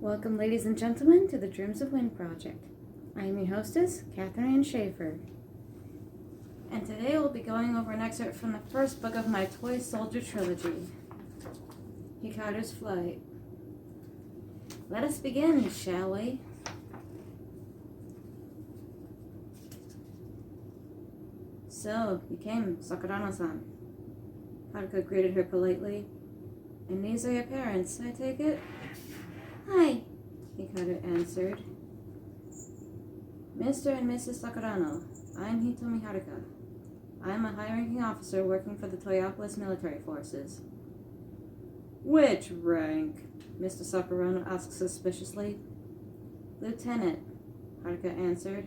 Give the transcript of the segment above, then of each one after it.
Welcome, ladies and gentlemen, to the Dreams of Wind Project. I am your hostess, Catherine Ann Schaefer. And today we'll be going over an excerpt from the first book of my Toy Soldier trilogy, Hikaru's Flight. Let us begin, shall we? So, you came, Sakurano-san. Haruka greeted her politely. And these are your parents, I take it? Hi, Hikaru answered. Mr. and Mrs. Sakurano, I'm Hitomi Haruka. I'm a high-ranking officer working for the Toyopolis military forces. Which rank? Mr. Sakurano asked suspiciously. Lieutenant, Haruka answered.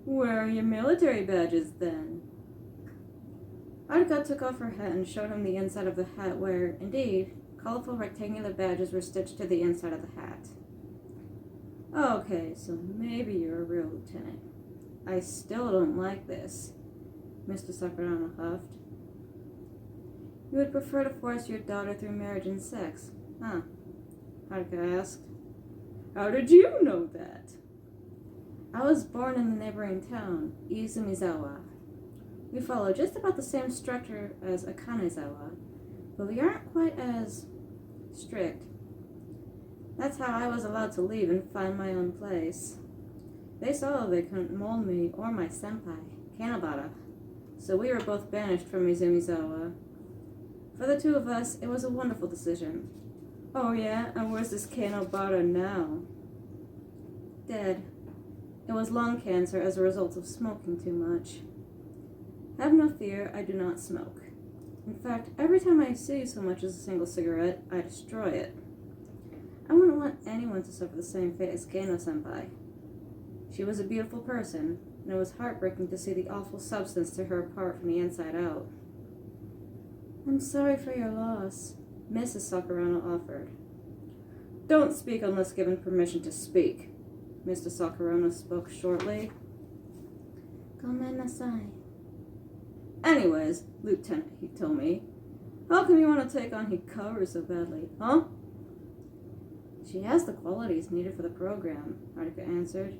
Where are your military badges, then? Haruka took off her hat and showed him the inside of the hat where, indeed, colorful rectangular badges were stitched to the inside of the hat. Okay, so maybe you're a real lieutenant. I still don't like this, Mr. Sakurano huffed. You would prefer to force your daughter through marriage and sex, huh? Haruka asked. How did you know that? I was born in the neighboring town, Izumizawa. We follow just about the same structure as Akanezawa, but we aren't quite as strict. That's how I was allowed to leave and find my own place. They saw they couldn't mold me or my senpai, Kanabara, so we were both banished from Izumizawa. For the two of us, it was a wonderful decision. Oh yeah, and where's this Kanabara now? Dead. It was lung cancer as a result of smoking too much. Have no fear, I do not smoke. In fact, every time I see so much as a single cigarette, I destroy it. I wouldn't want anyone to suffer the same fate as Kano-senpai. She was a beautiful person, and it was heartbreaking to see the awful substance tear her apart from the inside out. I'm sorry for your loss, Mrs. Sakurano offered. Don't speak unless given permission to speak. Mr. Sakurano spoke shortly. Gomen nasai. Anyways, Lieutenant, he told me, how come you want to take on Hikaru so badly, huh? She has the qualities needed for the program, Haruka answered.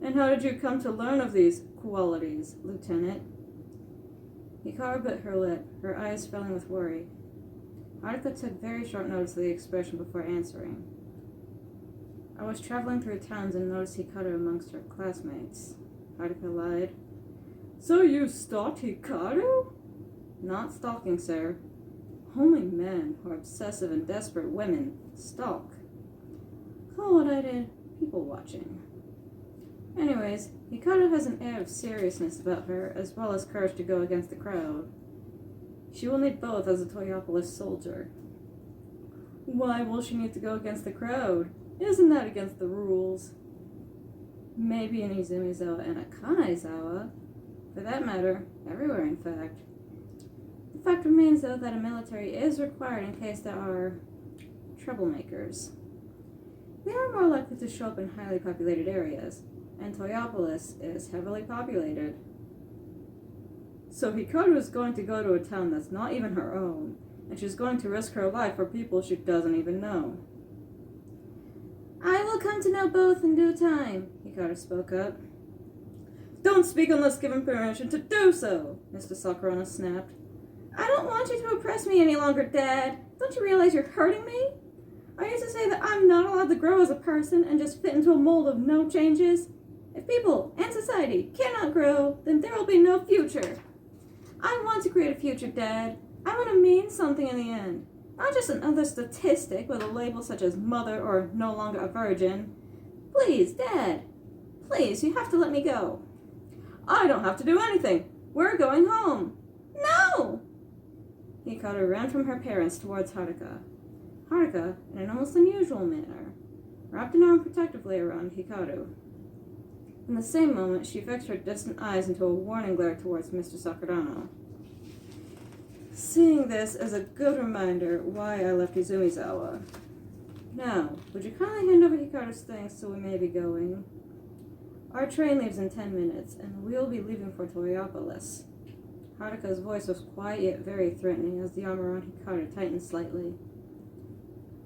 And how did you come to learn of these qualities, Lieutenant? Hikaru bit her lip, her eyes filling with worry. Haruka took very short notice of the expression before answering. I was traveling through towns and noticed Hikaru amongst her classmates, Haruka lied. So you stalked Hikaru? Not stalking, sir. Only men who are obsessive and desperate women stalk. Call what I did people watching. Anyways, Hikaru has an air of seriousness about her, as well as courage to go against the crowd. She will need both as a Toyopolis soldier. Why will she need to go against the crowd? Isn't that against the rules? Maybe in Izumizawa and Akanezawa. For that matter, everywhere in fact. The fact remains, though, that a military is required in case there are troublemakers. They are more likely to show up in highly populated areas, and Toyopolis is heavily populated. So Hikaru is going to go to a town that's not even her own, and she's going to risk her life for people she doesn't even know. I will come to know both in due time, Hikaru spoke up. Don't speak unless given permission to do so, Mr. Sakurano snapped. I don't want you to oppress me any longer, Dad. Don't you realize you're hurting me? I used to say that I'm not allowed to grow as a person and just fit into a mold of no changes. If people and society cannot grow, then there will be no future. I want to create a future, Dad. I want to mean something in the end. Not just another statistic with a label such as mother or no longer a virgin. Please, Dad. Please, you have to let me go. I don't have to do anything. We're going home. No! Hikaru ran from her parents towards Haruka. Haruka, in an almost unusual manner, wrapped an arm protectively around Hikaru. In the same moment, she fixed her distant eyes into a warning glare towards Mr. Sakurano. Seeing this as a good reminder why I left Izumizawa. Now, would you kindly hand over Hikaru's things so we may be going? Our train leaves in 10 minutes, and we'll be leaving for Toyopolis. Haruka's voice was quiet yet very threatening as the arm around Hikaru tightened slightly.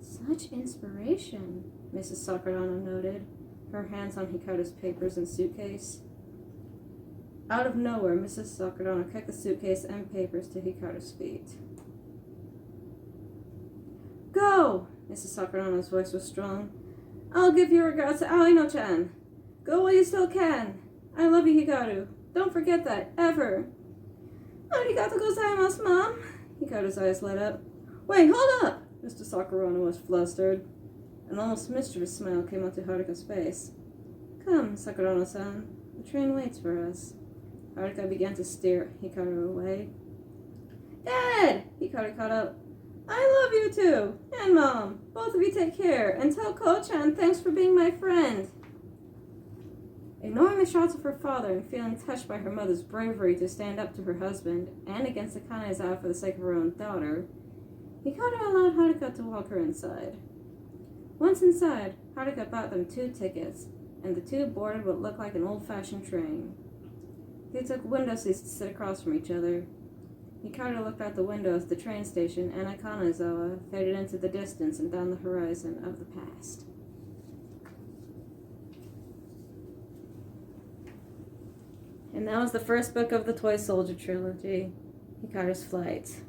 Such inspiration, Mrs. Sakurano noted, her hands on Hikaru's papers and suitcase. Out of nowhere, Mrs. Sakurano kicked the suitcase and papers to Hikaru's feet. Go! Mrs. Sakurano's voice was strong. I'll give your regards to Aino-chan. Go while you still can. I love you, Hikaru. Don't forget that, ever. Arigato gozaimasu, Mom. Hikaru's eyes lit up. Wait, hold up! Mr. Sakurano was flustered. An almost mischievous smile came onto Haruka's face. Come, Sakurano-san. The train waits for us. Haruka began to steer Hikaru away. Dad! Hikaru caught up. I love you too! And Mom! Both of you take care, and tell Ko-chan thanks for being my friend. Ignoring the shots of her father and feeling touched by her mother's bravery to stand up to her husband and against the Kanazawa for the sake of her own daughter, Hikaru allowed Haruka to walk her inside. Once inside, Haruka bought them 2 tickets, and the two boarded what looked like an old-fashioned train. They took window seats to sit across from each other. Hikaru looked out the window as the train station and Kanazawa faded into the distance and down the horizon of the past. And that was the first book of the Toy Soldier trilogy, Hikaru's Flight.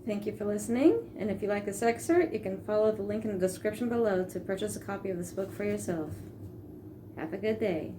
Thank you for listening, and if you like this excerpt, you can follow the link in the description below to purchase a copy of this book for yourself. Have a good day.